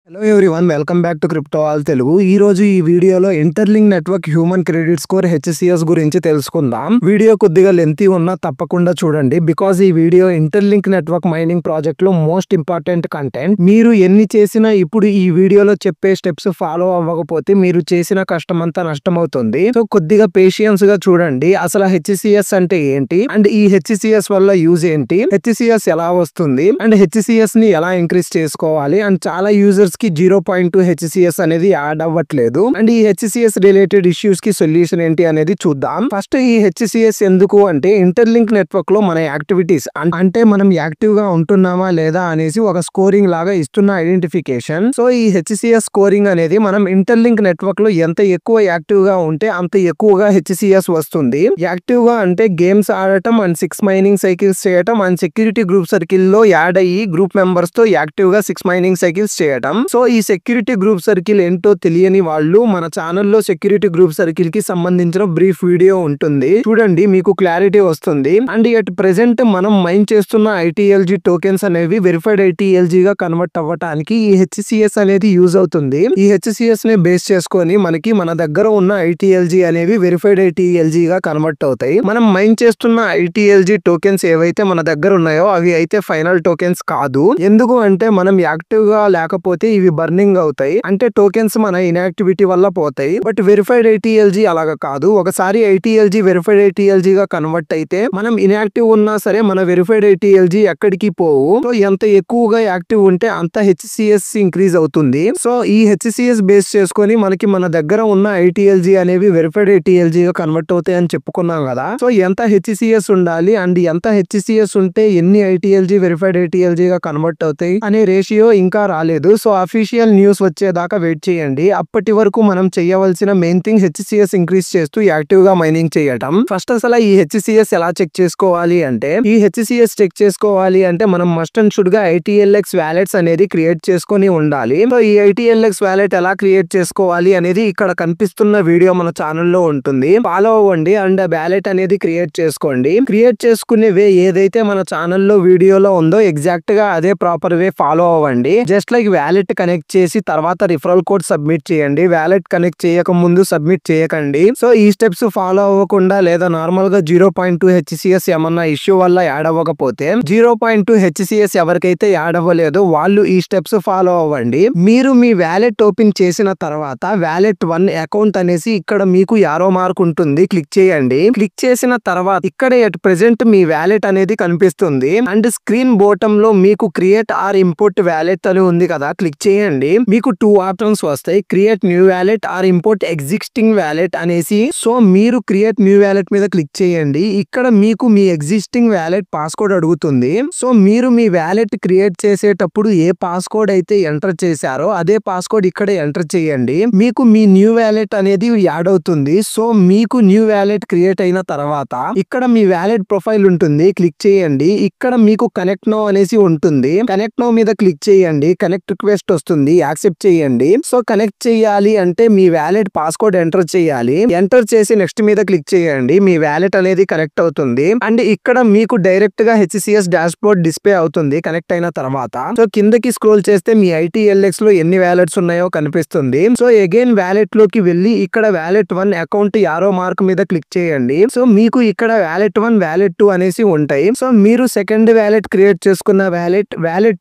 Hello everyone, welcome back to crypto all Telugu. ఈ రోజు ఈ వీడియోలో interlink network human credit score HCS గురించి తెలుసుకుందాం. వీడియో కొద్దిగా లెంతీ ఉన్నా తప్పకుండా చూడండి, బికాజ్ ఈ video interlink network mining project లో మోస్ట్ ఇంపార్టెంట్ కంటెంట్. మీరు ఎన్ని చేసినా ఇప్పుడు ఈ వీడియోలో చెప్పే స్టెప్స్ ఫాలో అవ్వకపోతే మీరు చేసిన కష్టం అంతా నష్టమవుతుంది. సో కొద్దిగా పేషియన్స్ గా చూడండి. అసలు హెచ్సిఎస్ అంటే ఏంటి, అండ్ ఈ హెచ్సిఎస్ వల్ల యూజ్ ఏంటి, హెచ్సిఎస్ ఎలా వస్తుంది, అండ్ హెచ్సిఎస్ ని ఎలా ఇంక్రీజ్ చేసుకోవాలి, అండ్ చాలా యూజర్స్ కి 0.2 హెచ్సిఎస్ అనేది యాడ్ అవ్వట్లేదు. అండ్ ఈ హెచ్సిఎస్ రిలేటెడ్ ఇష్యూస్ కి సొల్యూషన్ ఏంటి అనేది చూద్దాం. ఫస్ట్ ఈ హెచ్సిఎస్ ఎందుకు అంటే, ఇంటర్లింక్ నెట్వర్క్ లో మన యాక్టివిటీస్ అంటే మనం యాక్టివ్ గా ఉంటున్నామా లేదా అనేసి ఒక స్కోరింగ్ లాగా ఇస్తున్న ఐడెంటిఫికేషన్. సో ఈ హెచ్సిఎస్ స్కోరింగ్ అనేది మనం ఇంటర్లింక్ నెట్వర్క్ లో ఎంత ఎక్కువ యాక్టివ్ గా ఉంటే అంత ఎక్కువగా హెచ్సిఎస్ వస్తుంది. యాక్టివ్ గా అంటే గేమ్స్ ఆడటం, అండ్ 6 మైనింగ్ సైకిల్స్ చేయటం, అండ్ సెక్యూరిటీ గ్రూప్ సర్కిల్ లో యాడ్ అయ్యి గ్రూప్ మెంబర్స్ తో యాక్టివ్ గా 6 మైనింగ్ సైకిల్స్ చేయటం. సో ఈ సెక్యూరిటీ గ్రూప్ సర్కిల్ ఏంటో తెలియని వాళ్ళు మన ఛానల్లో సెక్యూరిటీ గ్రూప్ సర్కిల్ కి సంబంధించిన బ్రీఫ్ వీడియో ఉంటుంది, చూడండి, మీకు క్లారిటీ వస్తుంది. అండ్ ఎట్ ప్రెసెంట్ మనం మైన్ చేస్తున్న ఐటీఎల్జీ టోకెన్స్ అనేవి వెరిఫైడ్ ఐటీఎల్జీ గా కన్వర్ట్ అవ్వడానికి ఈ హెచ్సిఎస్ అనేది యూజ్ అవుతుంది. ఈ హెచ్సిఎస్ ని బేస్ చేసుకొని మనకి మన దగ్గర ఉన్న ఐటీఎల్జీ అనేవి వెరిఫైడ్ ఐటీఎల్జీ గా కన్వర్ట్ అవుతాయి. మనం మైన్ చేస్తున్న ఐటీఎల్జీ టోకెన్స్ ఏవైతే మన దగ్గర ఉన్నాయో అవి అయితే ఫైనల్ టోకెన్స్ కాదు. ఎందుకు అంటే మనం యాక్టివ్ గా లేకపోతే ఇవి బర్నింగ్ అవుతాయి, అంటే టోకెన్స్ మన ఇన్యాక్టివిటీ వల్ల పోతాయి. బట్ వెరిఫైడ్ ఐటీఎల్జీ అలాగా కాదు. ఒకసారి ఐటీఎల్జీ వెరిఫైడ్ ఐటీఎల్జీ గా కన్వర్ట్ అయితే మనం ఇన్యాక్టివ్ ఉన్నా సరే మన వెరిఫైడ్ ఐటీఎల్జీ ఎక్కడికి పోవు. సో ఎంత ఎక్కువగా యాక్టివ్ ఉంటే అంత హెచ్సిఎస్ ఇంక్రీజ్ అవుతుంది. సో ఈ హెచ్సిఎస్ బేస్ చేసుకొని మనకి మన దగ్గర ఉన్న ఐటీఎల్జీ అనేవి వెరిఫైడ్ ఐటీఎల్జీ గా కన్వర్ట్ అవుతాయి అని చెప్పుకున్నాం కదా. సో ఎంత హెచ్సిఎస్ ఉండాలి, అండ్ ఎంత హెచ్సిఎస్ ఉంటే ఎన్ని ఐటీఎల్జీ వెరిఫైడ్ ఐటీఎల్జీ గా కన్వర్ట్ అవుతాయి అనే రేషియో ఇంకా రాలేదు. సో అఫీషియల్ న్యూస్ వచ్చేదాకా వెయిట్ చేయండి. అప్పటి వరకు మనం చేయవలసిన మెయిన్ థింగ్ హెచ్సిఎస్ ఇంక్రీజ్ చేస్తూ యాక్టివ్ గా మైనింగ్ చేయటం. ఫస్ట్ అసలు ఈ హెచ్సిఎస్ ఎలా చెక్ చేసుకోవాలి అంటే, ఈ హెచ్సిఎస్ చెక్ చేసుకోవాలి అంటే మనం మస్ట్ అండ్ షుడ్ గా ఐటీఎల్ఎక్స్ వ్యాలెట్స్ అనేది క్రియేట్ చేసుకొని ఉండాలి. సో ఈ ఐటీఎల్ఎక్స్ వ్యాలెట్ ఎలా క్రియేట్ చేసుకోవాలి అనేది ఇక్కడ కనిపిస్తున్న వీడియో మన ఛానల్లో ఉంటుంది, ఫాలో అవ్వండి. అండ్ వ్యాలెట్ అనేది క్రియేట్ చేసుకోండి. క్రియేట్ చేసుకునే వే ఏదైతే మన ఛానల్లో వీడియోలో ఉందో ఎగ్జాక్ట్ గా అదే ప్రాపర్ వే ఫాలో అవ్వండి. జస్ట్ లైక్ వ్యాలెట్ కనెక్ట్ చేసి తర్వాత రిఫరల్ కోడ్ సబ్మిట్ చేయండి. వ్యాలెట్ కనెక్ట్ చేయక ముందు సబ్మిట్ చేయకండి. సో ఈ స్టెప్స్ ఫాలో అవ్వకుండా లేదా నార్మల్ గా 0.2 హెచ్సిఎస్ ఏమన్నా ఇష్యూ వల్ల యాడ్ అవ్వకపోతే 0.2 హెచ్సిఎస్ ఎవరికైతే యాడ్ అవ్వలేదో వాళ్ళు ఈ స్టెప్స్ ఫాలో అవ్వండి. మీరు మీ వ్యాలెట్ ఓపెన్ చేసిన తర్వాత వ్యాలెట్ 1 అకౌంట్ అనేసి ఇక్కడ మీకు యారో మార్క్ ఉంటుంది, క్లిక్ చేయండి. క్లిక్ చేసిన తర్వాత ఇక్కడ ఎట్ ప్రెసెంట్ మీ వ్యాలెట్ అనేది కనిపిస్తుంది. అండ్ స్క్రీన్ బాటమ్ లో మీకు క్రియేట్ ఆర్ ఇంపోర్ట్ వ్యాలెట్ అని ఉంది కదా, క్లిక్ చేయండి. మీకు 2 ఆప్షన్స్ వస్తాయి, create new wallet or import existing wallet అనేసి. సో మీరు క్రియేట్ న్యూ వ్యాలెట్ మీద క్లిక్ చేయండి. ఇక్కడ మీకు మీ ఎగ్జిస్టింగ్ వ్యాలెట్ పాస్కోడ్ అడుగుతుంది. సో మీరు మీ వ్యాలెట్ క్రియేట్ చేసేటప్పుడు ఏ పాస్కోడ్ అయితే ఎంటర్ చేశారో అదే పాస్కోడ్ ఇక్కడ ఎంటర్ చేయండి. మీకు మీ న్యూ వ్యాలెట్ అనేది యాడ్ అవుతుంది. సో మీకు న్యూ వ్యాలెట్ క్రియేట్ అయిన తర్వాత ఇక్కడ మీ వ్యాలెట్ ప్రొఫైల్ ఉంటుంది, క్లిక్ చేయండి. ఇక్కడ మీకు కనెక్ట్ నౌ అనేసి ఉంటుంది, కనెక్ట్ నౌ మీద క్లిక్ చేయండి. కనెక్ట్ రిక్వెస్ట్ వస్తుంది, యాక్సెప్ట్ చేయండి. సో కనెక్ట్ చేయాలి అంటే మీ వ్యాలెట్ పాస్కోడ్ ఎంటర్ చేయాలి. ఎంటర్ చేసి నెక్స్ట్ మీద క్లిక్ చేయండి. మీ వ్యాలెట్ అనేది కనెక్ట్ అవుతుంది. అండ్ ఇక్కడ మీకు డైరెక్ట్ గా హెచ్సిఎస్ డాష్ బోర్డ్ డిస్ప్లే అవుతుంది కనెక్ట్ అయిన తర్వాత. సో కిందకి స్క్రోల్ చేస్తే మీ ఐటీఎల్ఎక్స్ లో ఎన్ని వ్యాలెట్స్ ఉన్నాయో కనిపిస్తుంది. సో అగైన్ వ్యాలెట్ లోకి వెళ్ళి ఇక్కడ వ్యాలెట్ 1 అకౌంట్ యారో మార్క్ మీద క్లిక్ చేయండి. సో మీకు ఇక్కడ వ్యాలెట్ 1 వ్యాలెట్ 2 అనేసి ఉంటాయి. సో మీరు సెకండ్ వ్యాలెట్ క్రియేట్ చేసుకున్న వ్యాలెట్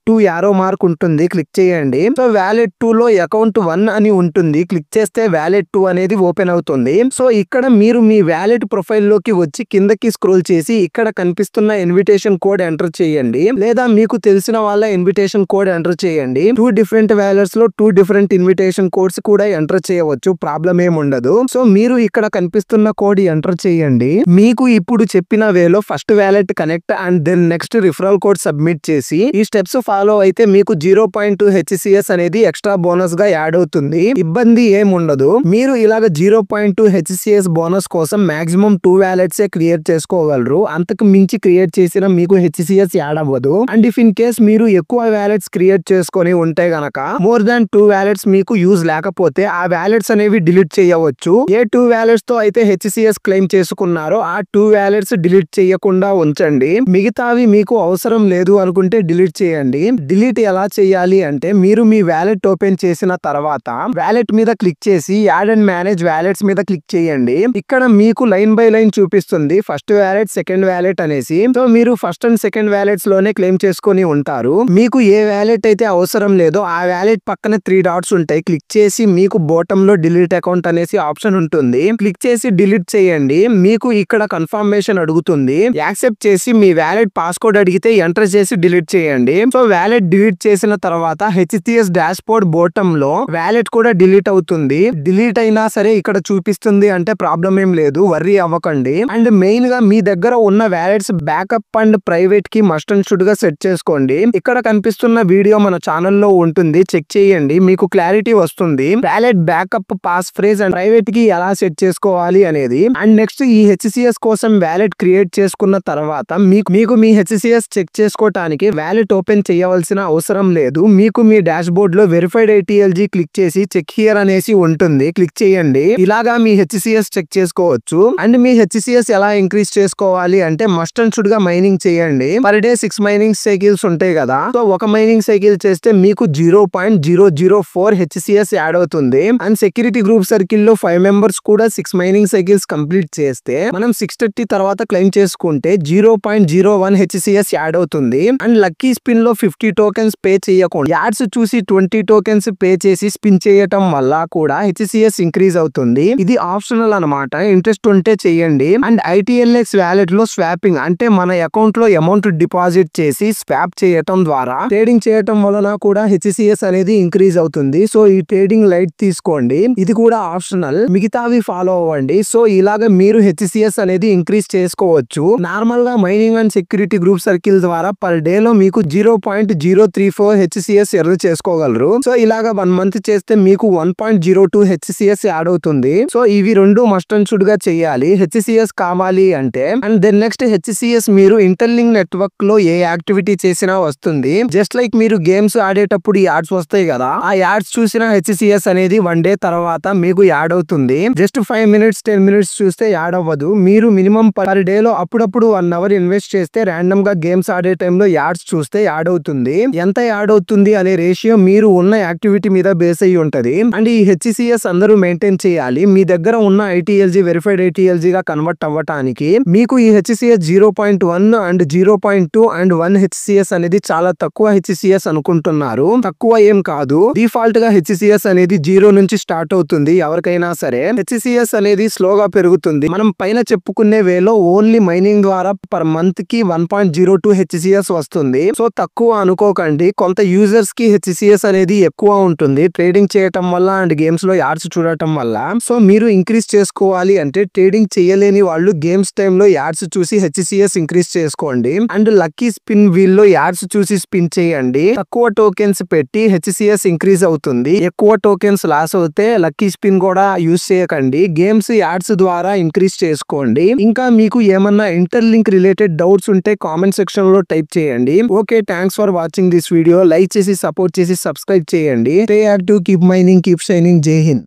2 యారో మార్క్ ఉంటుంది, క్లిక్ చేయండి. సో వ్యాలెట్ 2 లో అకౌంట్ 1 అని ఉంటుంది, క్లిక్ చేస్తే వ్యాలెట్ 2 అనేది ఓపెన్ అవుతుంది. సో ఇక్కడ మీరు మీ వ్యాలెట్ ప్రొఫైల్ లోకి వచ్చి కిందకి స్క్రోల్ చేసి ఇక్కడ కనిపిస్తున్న ఇన్విటేషన్ కోడ్ ఎంటర్ చేయండి, లేదా మీకు తెలిసిన వాళ్ళ ఇన్విటేషన్ కోడ్ ఎంటర్ చేయండి. 2 డిఫరెంట్ వ్యాలెట్స్ లో 2 డిఫరెంట్ ఇన్విటేషన్ కోడ్స్ కూడా ఎంటర్ చేయవచ్చు, ప్రాబ్లం ఏం ఉండదు. సో మీరు ఇక్కడ కనిపిస్తున్న కోడ్ ఎంటర్ చేయండి. మీకు ఇప్పుడు చెప్పిన వేలో first wallet connect and then next referral code submit చేసి ఈ స్టెప్స్ ఫాలో అయితే మీకు 0.2 హెచ్సిఎస్ అనేది ఎక్స్ట్రా బోనస్ గా యాడ్ అవుతుంది. ఇబ్బంది ఏం ఉండదు. మీరు ఇలాగ 0.2 హెచ్సిఎస్ బోనస్ కోసం మాక్సిమం 2 వ్యాలెట్స్ క్రియేట్ చేసుకోగలరు. అంతకు మించి క్రియేట్ చేసిన మీకు హెచ్సిఎస్ యాడ్ అవ్వదు. అండ్ ఇఫ్ ఇన్ కేస్ మీరు ఎక్కువ వ్యాలెట్స్ క్రియేట్ చేసుకొని ఉంటే గనక మోర్ దాన్ 2 వ్యాలెట్స్ మీకు యూజ్ లేకపోతే ఆ వ్యాలెట్స్ అనేవి డిలీట్ చేయవచ్చు. ఏ 2 వ్యాలెట్స్ తో అయితే హెచ్సిఎస్ క్లెయిమ్ చేసుకున్నారో ఆ 2 వ్యాలెట్స్ డిలీట్ చేయకుండా ఉంచండి. మిగతావి మీకు అవసరం లేదు అనుకుంటే డిలీట్ చేయండి. డిలీట్ ఎలా చేయాలి అంటే, మీరు మీరు మీ వ్యాలెట్ ఓపెన్ చేసిన తర్వాత వ్యాలెట్ మీద క్లిక్ చేసి యాడ్ అండ్ మేనేజ్ వ్యాలెట్స్ మీద క్లిక్ చేయండి. ఇక్కడ మీకు లైన్ బై లైన్ చూపిస్తుంది ఫస్ట్ వ్యాలెట్, సెకండ్ వ్యాలెట్ అనేసి. సో మీరు ఫస్ట్ అండ్ సెకండ్ వ్యాలెట్స్ లోనే క్లెయిమ్ చేసుకొని ఉంటారు. మీకు ఏ వ్యాలెట్ అయితే అవసరం లేదో ఆ వ్యాలెట్ పక్కన 3 డాట్స్ ఉంటాయి. క్లిక్ చేసి మీకు బాటమ్ లో డిలీట్ అకౌంట్ అనేసి ఆప్షన్ ఉంటుంది. క్లిక్ చేసి డిలీట్ చేయండి. మీకు ఇక్కడ కన్ఫర్మేషన్ అడుగుతుంది. యాక్సెప్ట్ చేసి మీ వ్యాలెట్ పాస్వర్డ్ అడిగితే ఎంటర్ చేసి డిలీట్ చేయండి. సో వ్యాలెట్ డిలీట్ చేసిన తర్వాత హెచ్సిఎస్ డాష్ బోర్డ్ బాటమ్ లో వ్యాలెట్ కూడా డిలీట్ అవుతుంది. డిలీట్ అయినా సరే ఇక్కడ చూపిస్తుంది అంటే ప్రాబ్లం ఏం లేదు, వర్రీ అవ్వకండి. అండ్ మెయిన్ గా మీ దగ్గర ఉన్న వ్యాలెట్స్ బ్యాకప్ అండ్ ప్రైవేట్ కి మస్ట్ అండ్ షుడ్ గా సెట్ చేసుకోండి. ఇక్కడ కనిపిస్తున్న వీడియో మన ఛానల్లో ఉంటుంది, చెక్ చేయండి, మీకు క్లారిటీ వస్తుంది. Wallet backup, pass phrase and private కి ఎలా సెట్ చేసుకోవాలి అనేది. అండ్ నెక్స్ట్ ఈ హెచ్సిఎస్ కోసం వ్యాలెట్ క్రియేట్ చేసుకున్న తర్వాత మీకు మీ హెచ్సిఎస్ చెక్ చేసుకోవడానికి వ్యాలెట్ ఓపెన్ చేయవలసిన అవసరం లేదు. మీకు మీ డాష్ బోర్డ్ లో వెరిఫైడ్ ATLG క్లిక్ చేసి చెక్ హియర్ అనేసి ఉంటుంది, క్లిక్ చేయండి. ఇలాగా మీ హెచ్సిఎస్ చెక్ చేసుకోవచ్చు. అండ్ మీ హెచ్సిఎస్ ఎలా ఇంక్రీజ్ చేసుకోవాలి అంటే మస్ట్ అండ్ షుడ్ గా మైనింగ్ చేయండి. పర్ డే 6 మైనింగ్ సైకిల్స్ ఉంటాయి కదా. సో ఒక మైనింగ్ సైకిల్ చేస్తే మీకు 0.004 హెచ్సిఎస్ యాడ్ అవుతుంది. అండ్ సెక్యూరిటీ గ్రూప్ సర్కిల్ లో 5 మెంబర్స్ కూడా 6 మైనింగ్ సైకిల్స్ కంప్లీట్ చేస్తే మనం 630 తర్వాత క్లెయిమ్ చేసుకుంటే 0.01 హెచ్సిఎస్ యాడ్ అవుతుంది. అండ్ లక్కీ స్పిన్ లో 50 టోకెన్స్ పే చేయకుండా యాడ్స్ చూసి 20 టోకెన్స్ పే చేసి స్పిన్ చేయటం వల్ల కూడా హెచ్సిఎస్ ఇంక్రీజ్ అవుతుంది. ఇది ఆప్షనల్ అన్నమాట, ఇంట్రెస్ట్ ఉంటే చేయండి. అండ్ ITLX వ్యాలెట్ లో స్వాపింగ్ అంటే మన అకౌంట్ లో అమౌంట్ డిపాజిట్ చేసి స్వాప్ చేయటం ద్వారా ట్రేడింగ్ చేయటం వలన కూడా హెచ్సిఎస్ అనేది ఇంక్రీజ్ అవుతుంది. సో ఈ ట్రేడింగ్ లైట్ తీసుకోండి, ఇది కూడా ఆప్షనల్, మిగతావి ఫాలో అవ్వండి. సో ఇలాగ మీరు హెచ్సిఎస్ అనేది ఇంక్రీజ్ చేసుకోవచ్చు. నార్మల్ గా mining and security group circle ద్వారా పర్ డే లో మీకు 0.034 హెచ్సిఎస్ ఎర్న్ చేసుకోగలరు. సో ఇలాగ 1 మంత్ చేస్తే మీకు 1.02 హెచ్సిఎస్ యాడ్ అవుతుంది. సో ఇవి రెండు మస్ట్ అండ్ షుడ్ గా చేయాలి హెచ్సిఎస్ కావాలి అంటే. అండ్ దెన్ నెక్స్ట్ హెచ్సిఎస్ మీరు ఇంటర్లింక్ నెట్వర్క్ లో ఏ యాక్టివిటీ చేసినా వస్తుంది. జస్ట్ లైక్ మీరు గేమ్స్ ఆడేటప్పుడు ఈ యాడ్స్ వస్తాయి కదా, ఆ యాడ్స్ చూసిన హెచ్సిఎస్ అనేది 1 డే తర్వాత మీకు యాడ్ అవుతుంది. జస్ట్ 5 మినిట్స్ 10 మినిట్స్ చూస్తే యాడ్ అవ్వదు. మీరు మినిమం పర్ డే లో అప్పుడప్పుడు 1 అవర్ ఇన్వెస్ట్ చేస్తే ర్యాండమ్ గా గేమ్స్ ఆడే టైంలో యాడ్స్ చూస్తే యాడ్ అవుతుంది. ఎంత యాడ్ అవుతుంది అనే రేషియో మీరు ఉన్న యాక్టివిటీ మీద బేస్ అయ్యి ఉంటది. అండ్ ఈ హెచ్సిఎస్ అందరూ మెయింటైన్ చేయాలి. మీ దగ్గర ఉన్న ITLG వెరిఫైడ్ ATLG గా కన్వర్ట్ అవ్వటానికి మీకు ఈ హెచ్సిఎస్ 0.1 అండ్ 0.2 అండ్ 1 హెచ్సిఎస్ అనేది చాలా తక్కువ హెచ్సిఎస్ అనుకుంటున్నారు. తక్కువ ఏం కాదు. డిఫాల్ట్ గా హెచ్సిఎస్ అనేది 0 నుంచి స్టార్ట్ అవుతుంది. ఎవరికైనా సరే హెచ్సిఎస్ అనేది స్లోగా పెరుగుతుంది. మనం పైన చెప్పుకునే వేలో ఓన్లీ మైనింగ్ ద్వారా పర్ మంత్ కి 1.02 హెచ్సిఎస్ వస్తుంది. సో తక్కువ అనుకోకండి. కొంత యూజర్స్ కి హెచ్సిఎస్ అనేది ఎక్కువ ఉంటుంది ట్రేడింగ్ చేయటం వల్ల అండ్ గేమ్స్ లో యాడ్స్ చూడటం వల్ల. సో మీరు ఇంక్రీజ్ చేసుకోవాలి అంటే ట్రేడింగ్ చేయలేని వాళ్ళు గేమ్స్ టైంలో యాడ్స్ చూసి హెచ్సిఎస్ ఇంక్రీజ్ చేసుకోండి. అండ్ లక్కీ స్పిన్ వీల్ లో యాడ్స్ చూసి స్పిన్ చేయండి. తక్కువ టోకెన్స్ పెట్టి హెచ్సిఎస్ ఇంక్రీజ్ అవుతుంది. ఎక్కువ టోకెన్స్ లాస్ అవుతే లక్కీ స్పిన్ కూడా యూజ్ చేయకండి. గేమ్స్ యాడ్స్ ద్వారా ఇంక్రీజ్ చేసుకోండి. ఇంకా మీకు ఏమన్నా ఇంటర్లింక్ రిలేటెడ్ డౌట్స్ ఉంటే కామెంట్ సెక్షన్ లో టైప్ చేయండి. Okay, thanks for watching this video. Like చేసి సపోర్ట్ చేసి సబ్స్క్రైబ్ చేయండి. Stay active, keep mining, keep shining. జై హింద్.